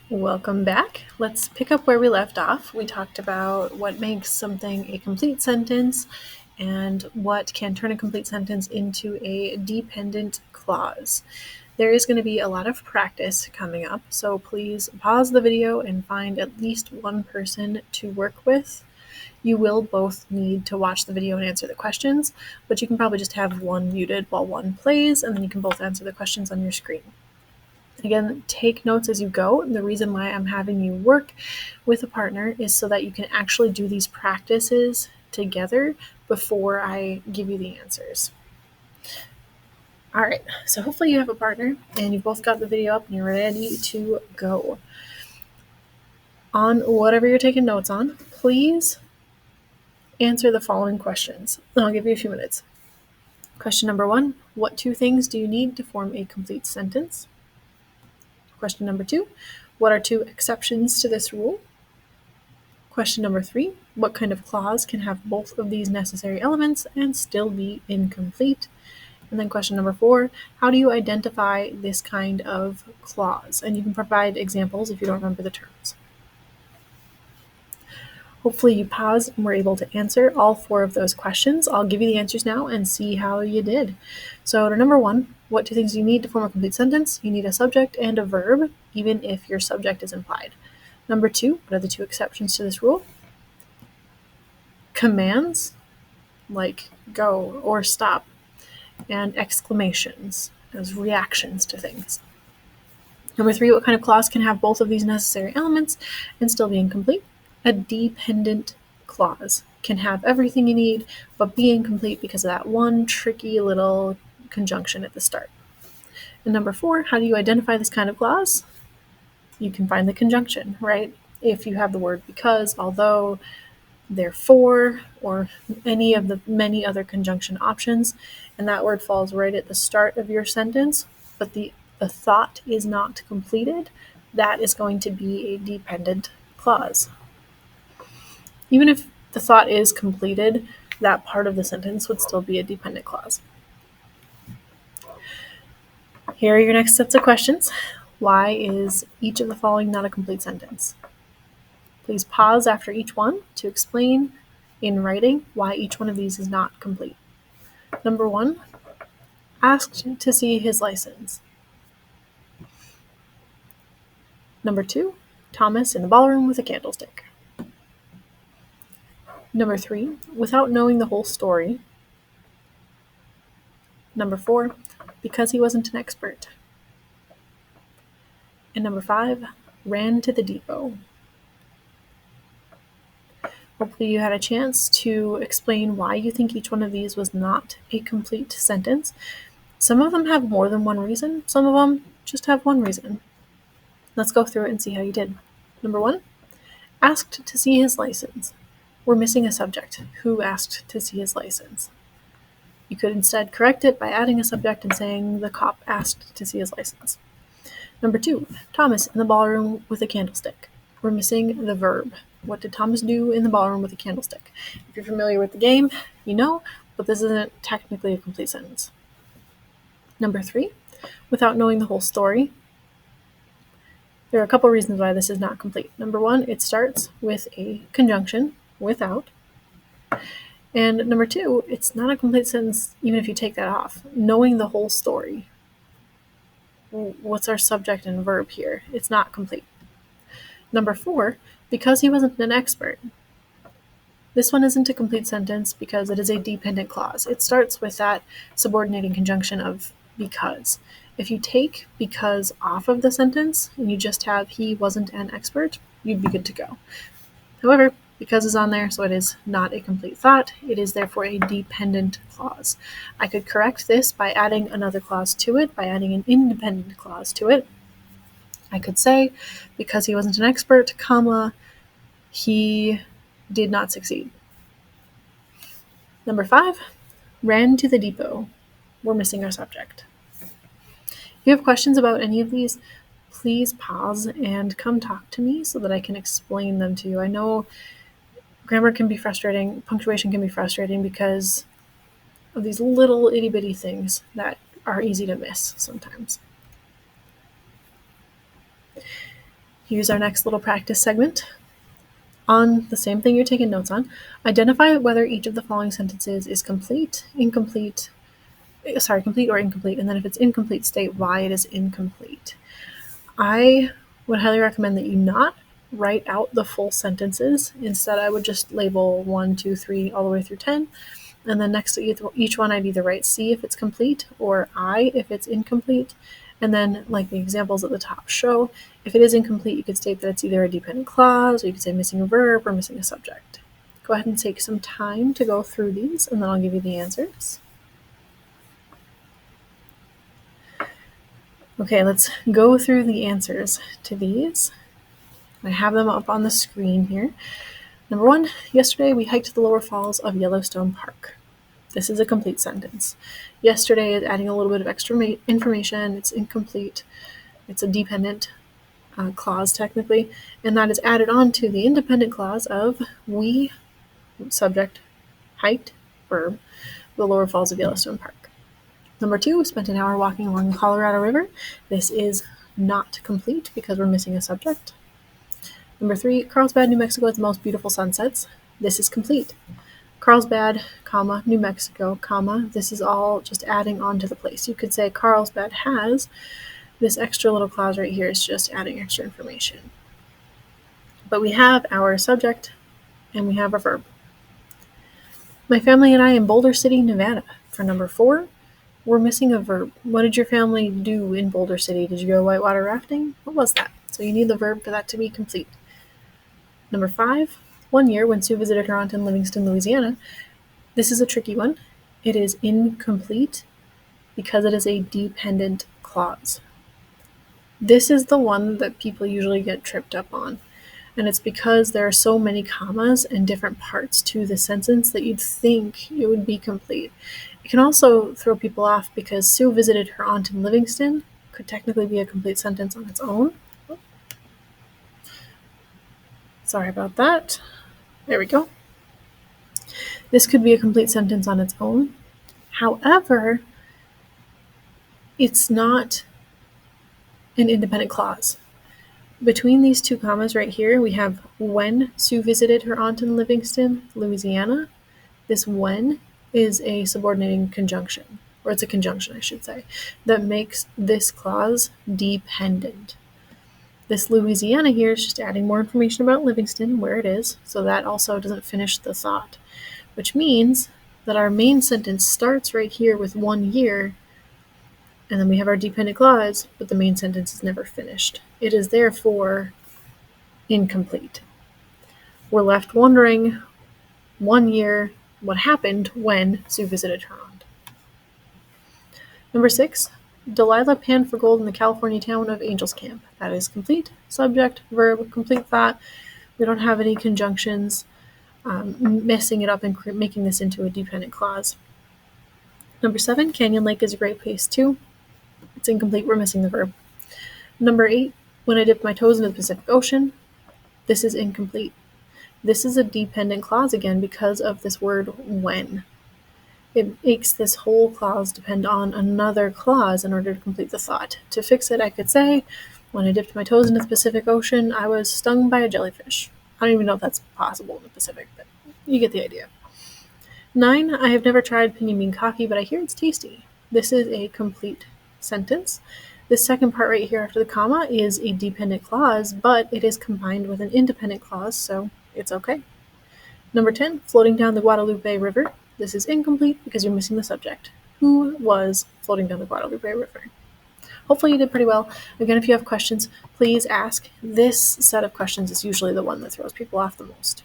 Welcome back. Let's pick up where we left off. We talked about what makes something a complete sentence and what can turn a complete sentence into a dependent clause. There is going to be a lot of practice coming up, so please pause the video and find at least one person to work with. You will both need to watch the video and answer the questions, but you can probably just have one muted while one plays, and then you can both answer the questions on your screen. Again, take notes as you go. The reason why I'm having you work with a partner is so that you can actually do these practices together before I give you the answers. All right, so hopefully you have a partner and you both got the video up and you're ready to go. On whatever you're taking notes on, please answer the following questions. I'll give you a few minutes. Question number 1, what 2 things do you need to form a complete sentence? Question number 2, what are 2 exceptions to this rule? Question number 3, what kind of clause can have both of these necessary elements and still be incomplete? And then question number 4, how do you identify this kind of clause? And you can provide examples if you don't remember the terms. Hopefully you paused and were able to answer all 4 of those questions. I'll give you the answers now and see how you did. So to number 1, what 2 things do you need to form a complete sentence? You need a subject and a verb, even if your subject is implied. Number 2, what are the 2 exceptions to this rule? Commands, like go or stop, and exclamations as reactions to things. Number 3, what kind of clause can have both of these necessary elements and still be incomplete? A dependent clause can have everything you need, but be incomplete because of that one tricky little conjunction at the start. And number 4, how do you identify this kind of clause? You can find the conjunction, right? If you have the word because, although, therefore, or any of the many other conjunction options, and that word falls right at the start of your sentence, but the thought is not completed, that is going to be a dependent clause. Even if the thought is completed, that part of the sentence would still be a dependent clause. Here are your next sets of questions. Why is each of the following not a complete sentence? Please pause after each one to explain in writing why each one of these is not complete. Number 1, asked to see his license. Number 2, Thomas in the ballroom with a candlestick. Number 3, without knowing the whole story. Number 4, because he wasn't an expert. And number 5, ran to the depot. Hopefully you had a chance to explain why you think each one of these was not a complete sentence. Some of them have more than one reason. Some of them just have one reason. Let's go through it and see how you did. Number 1, asked to see his license. We're missing a subject. Who asked to see his license? You could instead correct it by adding a subject and saying the cop asked to see his license. Number 2, Thomas in the ballroom with a candlestick. We're missing the verb. What did Thomas do in the ballroom with a candlestick? If you're familiar with the game, you know, but this isn't technically a complete sentence. Number 3, without knowing the whole story. There are a couple reasons why this is not complete. Number 1, it starts with a conjunction, without. And number 2, it's not a complete sentence even if you take that off. Knowing the whole story. What's our subject and verb here? It's not complete. Number 4, because he wasn't an expert. This one isn't a complete sentence because it is a dependent clause. It starts with that subordinating conjunction of because. If you take because off of the sentence and you just have he wasn't an expert, you'd be good to go. However, because is on there, so it is not a complete thought. It is therefore a dependent clause. I could correct this by adding another clause to it, by adding an independent clause to it. I could say, because he wasn't an expert, comma, he did not succeed. Number 5, ran to the depot. We're missing our subject. If you have questions about any of these, please pause and come talk to me so that I can explain them to you. I know grammar can be frustrating, punctuation can be frustrating because of these little itty-bitty things that are easy to miss sometimes. Here's our next little practice segment. On the same thing you're taking notes on, identify whether each of the following sentences is complete or incomplete, and then if it's incomplete, state why it is incomplete. I would highly recommend that you not write out the full sentences. Instead, I would just label 1, 2, 3, all the way through 10. And then next to each one, I'd either write C if it's complete or I if it's incomplete. And then, like the examples at the top show, if it is incomplete, you could state that it's either a dependent clause, or you could say missing a verb or missing a subject. Go ahead and take some time to go through these, and then I'll give you the answers. Okay, let's go through the answers to these. I have them up on the screen here. Number 1, yesterday we hiked the lower falls of Yellowstone Park. This is a complete sentence. Yesterday is adding a little bit of extra information. It's incomplete. It's a dependent clause technically, and that is added on to the independent clause of we, subject, hiked, verb, the lower falls of Yellowstone Park. Number 2, spent an hour walking along the Colorado River. This is not complete because we're missing a subject. Number 3, Carlsbad, New Mexico has the most beautiful sunsets. This is complete. Carlsbad, comma, New Mexico, comma, this is all just adding on to the place. You could say Carlsbad has, this extra little clause right here is just adding extra information. But we have our subject and we have our verb. My family and I in Boulder City, Nevada. For number 4, we're missing a verb. What did your family do in Boulder City? Did you go whitewater rafting? What was that? So you need the verb for that to be complete. Number 5, one year when Sue visited her aunt in Livingston, Louisiana. This is a tricky one. It is incomplete because it is a dependent clause. This is the one that people usually get tripped up on. And it's because there are so many commas and different parts to the sentence that you'd think it would be complete. It can also throw people off because Sue visited her aunt in Livingston could technically be a complete sentence on its own. Sorry about that. There we go. This could be a complete sentence on its own. However, it's not an independent clause. Between these two commas right here, we have when Sue visited her aunt in Livingston, Louisiana. This when is a subordinating conjunction, or it's a conjunction, I should say, that makes this clause dependent. This Louisiana here is just adding more information about Livingston and where it is, so that also doesn't finish the thought, which means that our main sentence starts right here with 1 year, and then we have our dependent clause, but the main sentence is never finished. It is therefore incomplete. We're left wondering 1 year what happened when Sue visited her aunt. Number 6, Delilah panned for gold in the California town of Angels Camp. That is complete. Subject, verb, complete thought. We don't have any conjunctions messing it up and making this into a dependent clause. Number 7, Canyon Lake is a great place too. It's incomplete. We're missing the verb. Number 8, when I dipped my toes into the Pacific Ocean. This is incomplete. This is a dependent clause again because of this word when. It makes this whole clause depend on another clause in order to complete the thought. To fix it, I could say, when I dipped my toes into the Pacific Ocean, I was stung by a jellyfish. I don't even know if that's possible in the Pacific, but you get the idea. 9, I have never tried pinyon bean coffee, but I hear it's tasty. This is a complete sentence. This second part right here after the comma is a dependent clause, but it is combined with an independent clause, so it's okay. Number 10, floating down the Guadalupe River. This is incomplete because you're missing the subject. Who was floating down the Guadalupe River? Hopefully you did pretty well. Again, if you have questions, please ask. This set of questions is usually the one that throws people off the most.